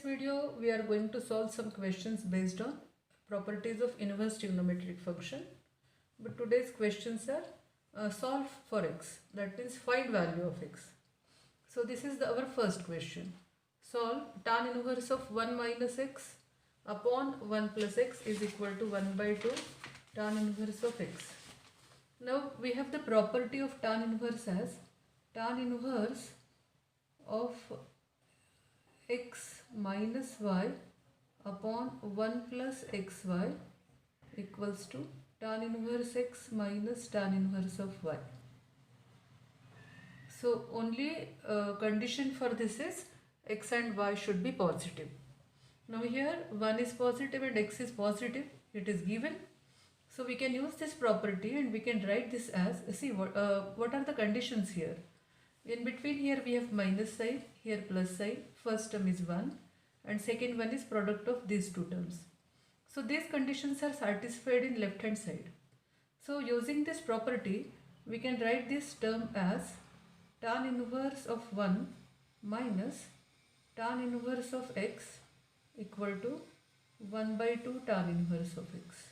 video we are going to solve some questions based on properties of inverse trigonometric function. But today's questions are solve for x, that means find value of x. So this is our first question. Solve tan inverse of 1 minus x upon 1 plus x is equal to 1 by 2 tan inverse of x. Now we have the property of tan inverse as tan inverse of x minus y upon 1 plus xy equals to tan inverse x minus tan inverse of y. So only condition for this is x and y should be positive. Now here 1 is positive and x is positive, it is given. So we can use this property and we can write this as, see what are the conditions here. In between here we have minus sign, here plus sign, first term is 1 and second one is product of these two terms. So these conditions are satisfied in left hand side. So using this property we can write this term as tan inverse of 1 minus tan inverse of x equal to 1 by 2 tan inverse of x.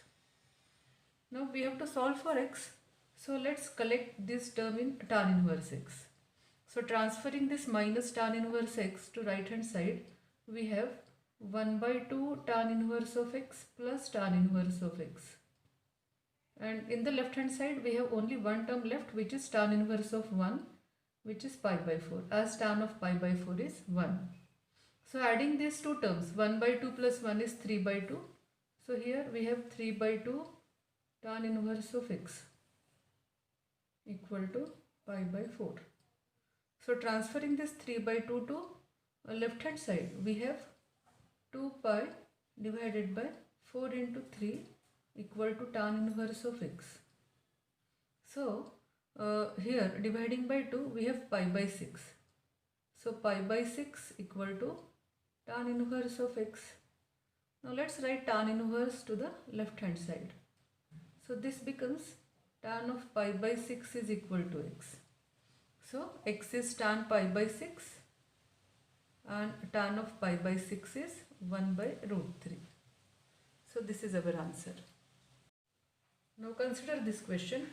Now we have to solve for x. So let's collect this term in tan inverse x. So transferring this minus tan inverse x to right hand side, we have 1 by 2 tan inverse of x plus tan inverse of x. And in the left hand side, we have only one term left, which is tan inverse of 1, which is pi by 4, as tan of pi by 4 is 1. So adding these two terms, 1 by 2 plus 1 is 3 by 2. So here we have 3 by 2 tan inverse of x equal to pi by 4. So transferring this 3 by 2 to left hand side, we have 2 pi divided by 4 into 3 equal to tan inverse of x. So here dividing by 2 we have pi by 6. So pi by 6 equal to tan inverse of x. Now let's write tan inverse to the left hand side. So this becomes tan of pi by 6 is equal to x. So x is tan pi by 6 and tan of pi by 6 is 1 by root 3. So this is our answer. Now consider this question.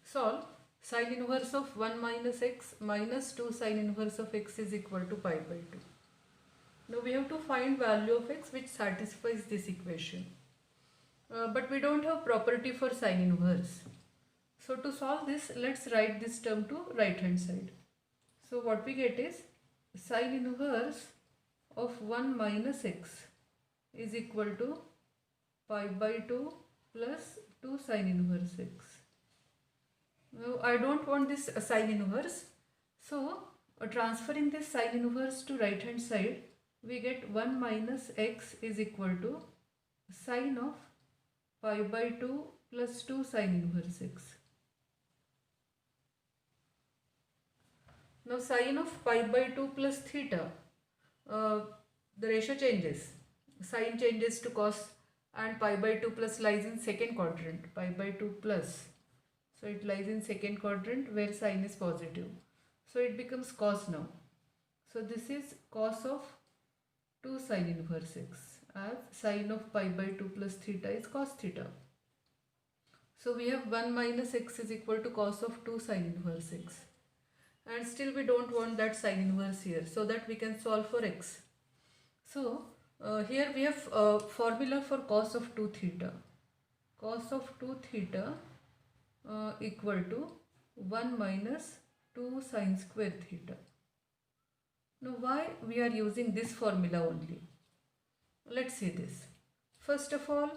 Solve sin inverse of 1 minus x minus 2 sin inverse of x is equal to pi by 2. Now we have to find value of x which satisfies this equation. But we don't have property for sin inverse. So to solve this, let's write this term to right hand side. So what we get is sin inverse of 1 minus x is equal to pi by 2 plus 2 sin inverse x. Now I don't want this sin inverse. So transferring this sin inverse to right hand side, we get 1 minus x is equal to sin of pi by 2 plus 2 sin inverse x. Now sin of pi by 2 plus theta, the ratio changes. Sin changes to cos and pi by 2 plus lies in second quadrant. Pi by 2 plus. So it lies in second quadrant where sin is positive. So it becomes cos now. So this is cos of 2 sin inverse x, as sin of pi by 2 plus theta is cos theta. So we have 1 minus x is equal to cos of 2 sin inverse x. And still we don't want that sin inverse here, so that we can solve for x. So here we have formula for cos of 2 theta. Cos of 2 theta equal to 1 minus 2 sin square theta. Now why we are using this formula only? Let's see this. First of all,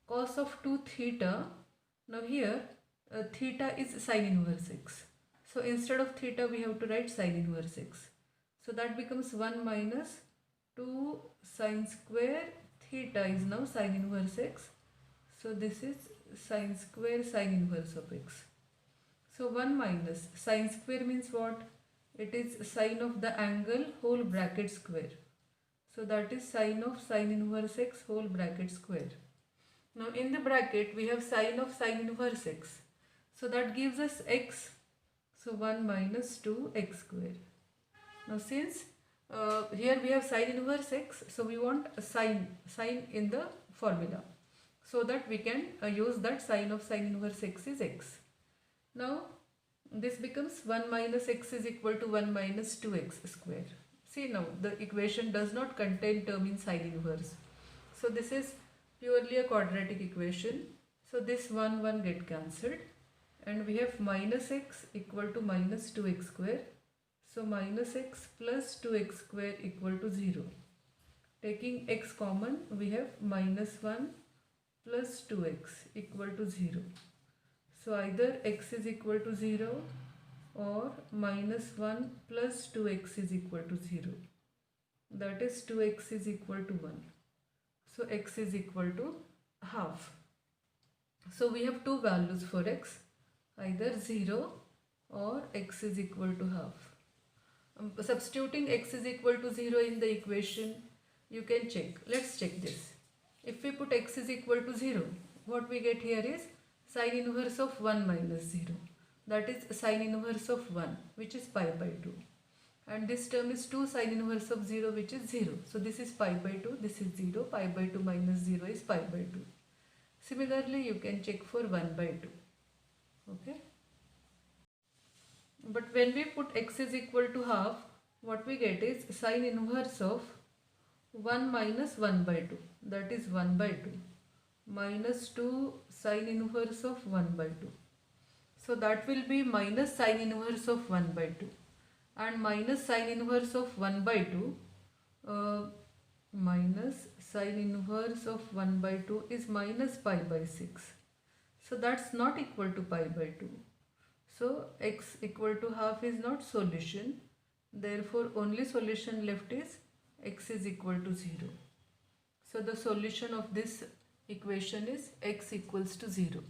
cos of 2 theta, now here theta is sin inverse x. So instead of theta we have to write sin inverse x. So that becomes 1 minus 2 sin square theta is now sin inverse x. So this is sin square sin inverse of x. So 1 minus sin square means what? It is sine of the angle whole bracket square. So that is sine of sin inverse x whole bracket square. Now in the bracket we have sine of sin inverse x. So that gives us x. So 1 minus 2 x square. Now since here we have sine inverse x, so we want a sign in the formula, so that we can use that sign of sine inverse x is x. Now this becomes 1 minus x is equal to 1 minus 2x square. See, now the equation does not contain term in sine inverse, so this is purely a quadratic equation. So this 1 get cancelled, and we have minus x equal to minus 2x square. So minus x plus 2x square equal to 0. Taking x common, we have minus 1 plus 2x equal to 0. So either x is equal to 0 or minus 1 plus 2x is equal to 0. That is 2x is equal to 1. So x is equal to half. So we have two values for x, either 0 or x is equal to half. Substituting x is equal to 0 in the equation, you can check. Let's check this. If we put x is equal to 0, what we get here is sine inverse of 1 minus 0. That is sine inverse of 1, which is pi by 2. And this term is 2 sine inverse of 0, which is 0. So this is pi by 2, this is 0. Pi by 2 minus 0 is pi by 2. Similarly, you can check for 1 by 2. Okay. But when we put x is equal to half, what we get is sine inverse of 1 minus 1 by 2. That is 1 by 2 minus 2 sine inverse of 1 by 2. So that will be minus sine inverse of 1 by 2. And minus sine inverse of 1 by 2, minus sine inverse of 1 by 2 is minus pi by 6. So that's not equal to pi by 2. So x equal to half is not solution. Therefore only solution left is x is equal to 0. So the solution of this equation is x equals to 0.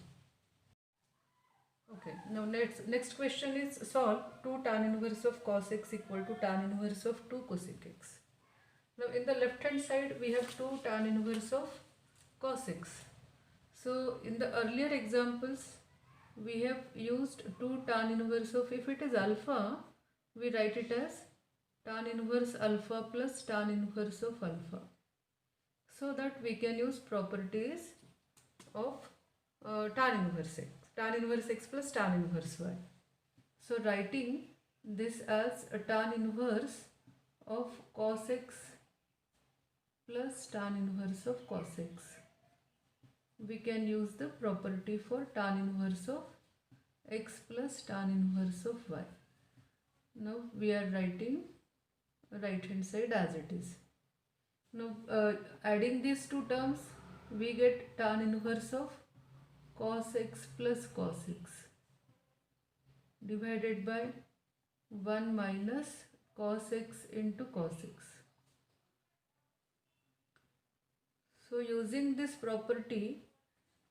Okay, now next question is solve 2 tan inverse of cos x equal to tan inverse of 2 cosec x. Now in the left hand side we have 2 tan inverse of cos x. So in the earlier examples we have used 2 tan inverse of, if it is alpha, we write it as tan inverse alpha plus tan inverse of alpha, so that we can use properties of tan inverse x plus tan inverse y. So writing this as a tan inverse of cos x plus tan inverse of cos x, we can use the property for tan inverse of x plus tan inverse of y. Now we are writing right hand side as it is. Now adding these two terms, we get tan inverse of cos x plus cos x divided by 1 minus cos x into cos x. So using this property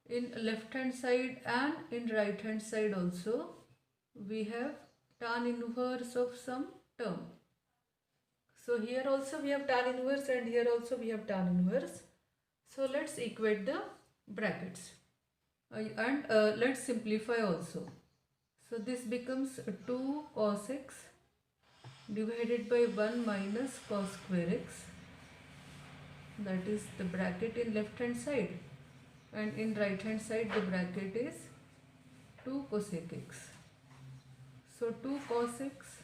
in left hand side and in right hand side also, we have tan inverse of some term. So here also we have tan inverse and here also we have tan inverse. So let's equate the brackets and let's simplify also. So this becomes 2 cos x divided by 1 minus cos square x. That is the bracket in left hand side, and in right hand side the bracket is 2 cosec x. So 2 cos x,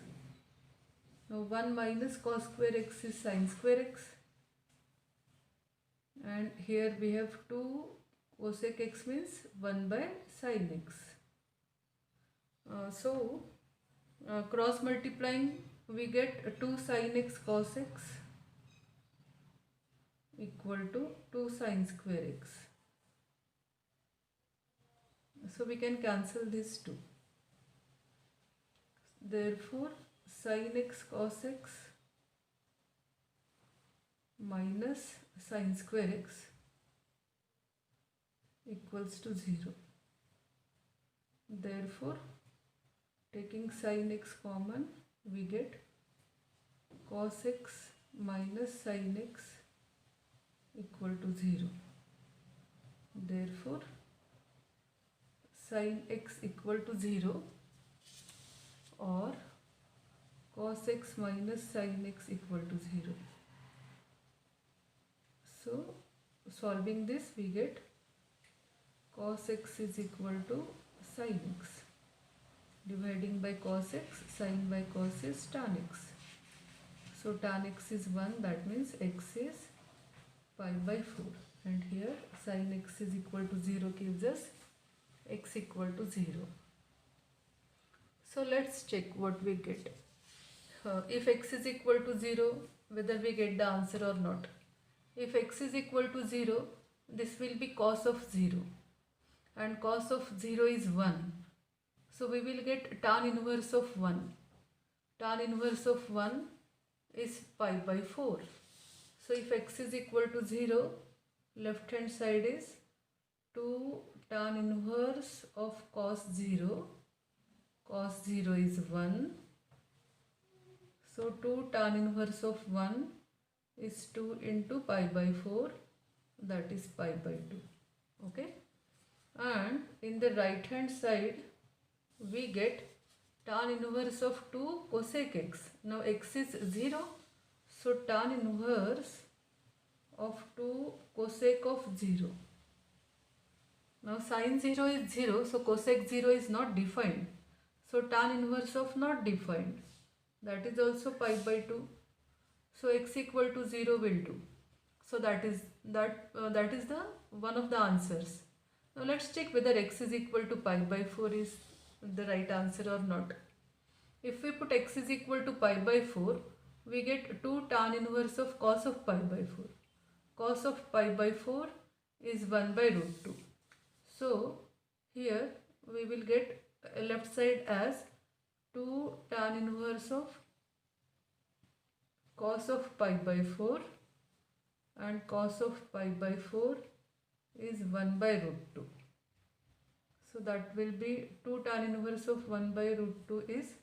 now 1 minus cos square x is sin square x, and here we have 2 cosec x means 1 by sin x. Cross multiplying, we get 2 sin x cos x equal to 2 sin square x. So we can cancel these two. Therefore sin x cos x minus sin square x equals to 0. Therefore taking sin x common, we get cos x minus sin x equal to 0. Therefore sin x equal to 0 or cos x minus sin x equal to 0. So solving this we get cos x is equal to sin x. Dividing by cos x, sin by cos is tan x. So tan x is 1, that means x is pi by 4. And here sin x is equal to 0 gives us x equal to 0. So let's check what we get. If x is equal to 0, whether we get the answer or not. If x is equal to 0, this will be cos of 0. And cos of 0 is 1. So we will get tan inverse of 1. Tan inverse of 1 is pi by 4. So if x is equal to 0, left hand side is 2 tan inverse of cos 0. Cos 0 is 1. So 2 tan inverse of 1 is 2 into pi by 4, that is pi by 2. Okay. And in the right hand side we get tan inverse of 2 cosec x. Now x is 0. So tan inverse of 2 cosec of 0. Now sin 0 is 0. So cosec 0 is not defined. So tan inverse of not defined. That is also pi by 2. So x equal to 0 will do. So that is the one of the answers. Now let's check whether x is equal to pi by 4 is the right answer or not. If we put x is equal to pi by 4, we get 2 tan inverse of cos of pi by 4. Cos of pi by 4 is 1 by root 2. So here we will get left side as 2 tan inverse of cos of pi by 4, and cos of pi by 4 is 1 by root 2. So that will be 2 tan inverse of 1 by root 2 is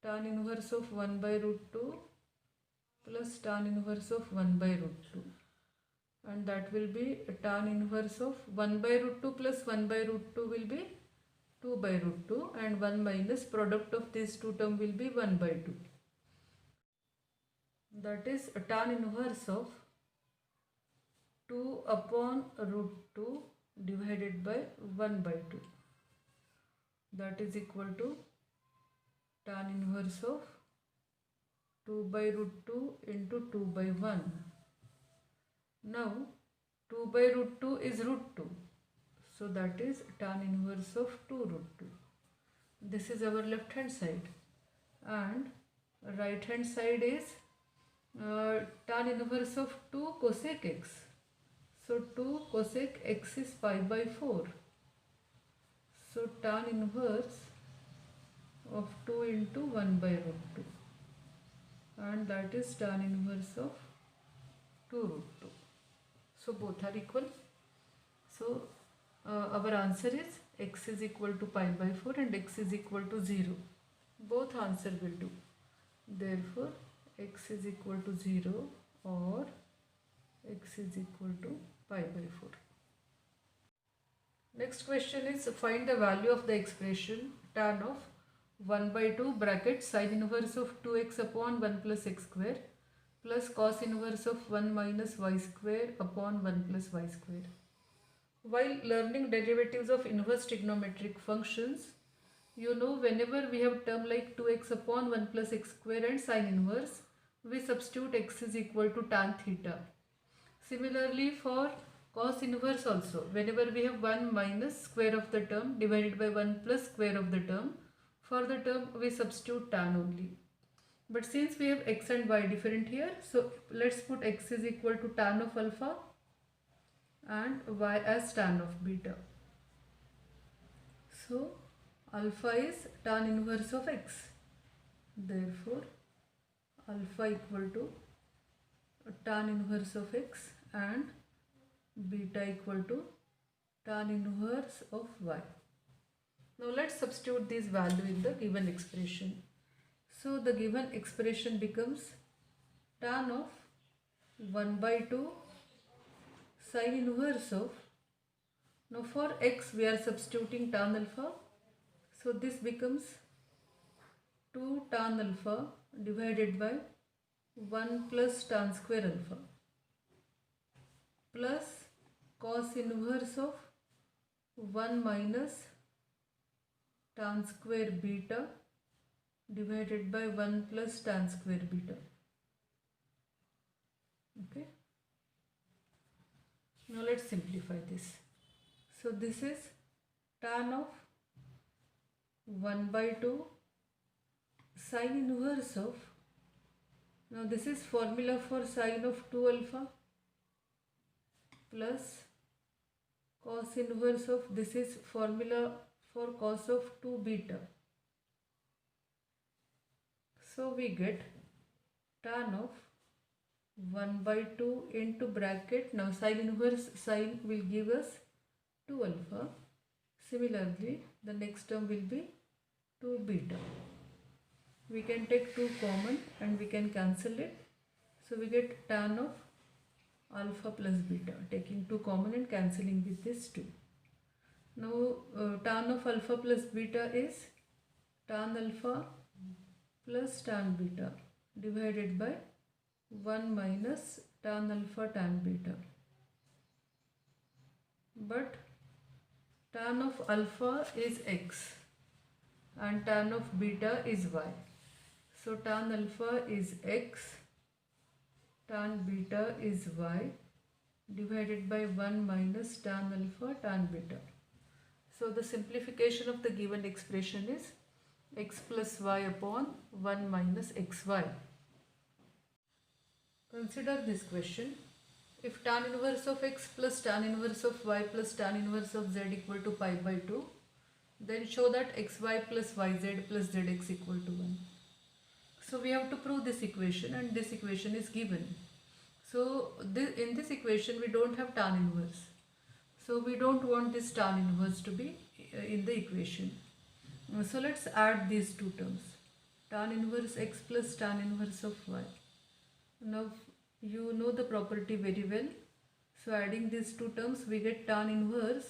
tan inverse of 1 by root 2 plus tan inverse of 1 by root 2. And that will be tan inverse of 1 by root 2 plus 1 by root 2 will be 2 by root 2, and 1 minus product of these two term will be 1 by 2. That is tan inverse of 2 upon root 2 divided by 1 by 2. That is equal to tan inverse of 2 by root 2 into 2 by 1. Now 2 by root 2 is root 2. So that is tan inverse of 2 root 2. This is our left hand side. And right hand side is tan inverse of 2 cosec x. So 2 cosec x is pi by 4. So tan inverse of 2 into 1 by root 2. And that is tan inverse of 2 root 2. So both are equal. So our answer is x is equal to pi by 4 and x is equal to 0. Both answer will do. Therefore x is equal to 0 or x is equal to pi by 4. Next question is find the value of the expression tan of 1 by 2 bracket sin inverse of 2x upon 1 plus x square plus cos inverse of 1 minus y square upon 1 plus y square. While learning derivatives of inverse trigonometric functions, you know whenever we have term like 2x upon 1 plus x square and sin inverse, we substitute x is equal to tan theta. Similarly for cos inverse also, whenever we have 1 minus square of the term divided by 1 plus square of the term, for the term we substitute tan only. But since we have x and y different here, so let's put x is equal to tan of alpha and y as tan of beta. So alpha is tan inverse of x. Therefore alpha equal to tan inverse of x and beta equal to tan inverse of y. Now let's substitute this value in the given expression. So the given expression becomes tan of 1 by 2 sin inverse of, now for x we are substituting tan alpha, so this becomes 2 tan alpha divided by 1 plus tan square alpha plus cos inverse of 1 minus tan square beta divided by 1 plus tan square beta. Okay. Now let's simplify this. So this is tan of 1 by 2 sine inverse of, now this is formula for sine of 2 alpha plus cos inverse of, this is formula for cos of 2 beta. So we get tan of 1 by 2 into bracket, now sine inverse sine will give us 2 alpha. Similarly, the next term will be 2 beta. We can take 2 common and we can cancel it. So we get tan of alpha plus beta, taking 2 common and cancelling with this 2. Now tan of alpha plus beta is tan alpha plus tan beta divided by 1 minus tan alpha tan beta. But tan of alpha is x and tan of beta is y. So tan alpha is x, tan beta is y divided by 1 minus tan alpha tan beta. So the simplification of the given expression is x plus y upon 1 minus xy. Consider this question. If tan inverse of x plus tan inverse of y plus tan inverse of z equal to pi by 2, then show that xy plus yz plus zx equal to 1. So we have to prove this equation and this equation is given. So in this equation we don't have tan inverse. So we don't want this tan inverse to be in the equation. So let's add these two terms. Tan inverse x plus tan inverse of y. Now you know the property very well. So adding these two terms we get tan inverse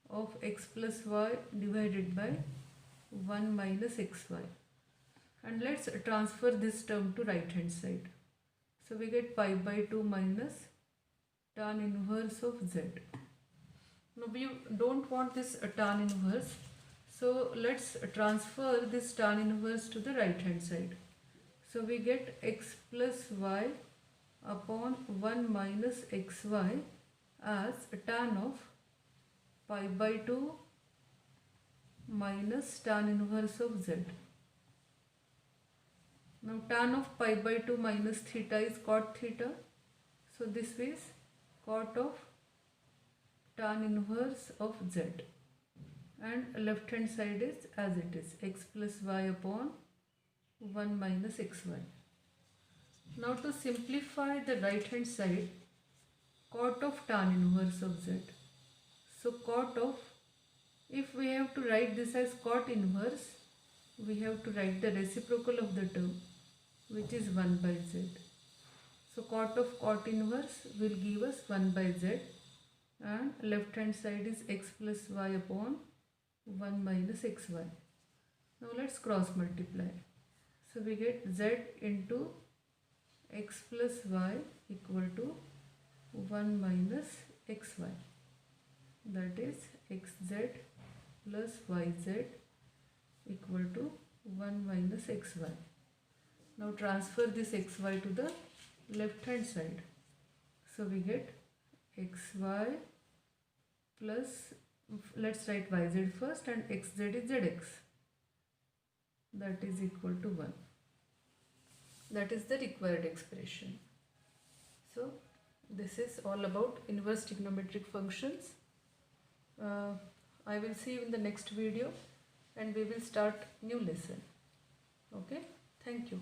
of x plus y divided by 1 minus xy. And let's transfer this term to right hand side. So we get pi by 2 minus tan inverse of z. Now we don't want this tan inverse. So let's transfer this tan inverse to the right hand side. So we get x plus y upon 1 minus xy as tan of pi by 2 minus tan inverse of z. Now tan of pi by 2 minus theta is cot theta. So this is cot of tan inverse of z. And left hand side is as it is, x plus y upon 1 minus xy. Now to simplify the right hand side, cot of tan inverse of z. So cot of, if we have to write this as cot inverse, we have to write the reciprocal of the term, which is 1 by z. So cot of cot inverse will give us 1 by z, and left hand side is x plus y upon 1 minus xy. Now let's cross multiply. So we get z into x plus y equal to 1 minus xy. That is xz plus yz equal to 1 minus xy. Now transfer this xy to the left hand side. So we get xy plus, let's write yz first, and xz is zx. That is equal to 1. That is the required expression. So this is all about inverse trigonometric functions. I will see you in the next video and we will start new lesson. Okay, thank you.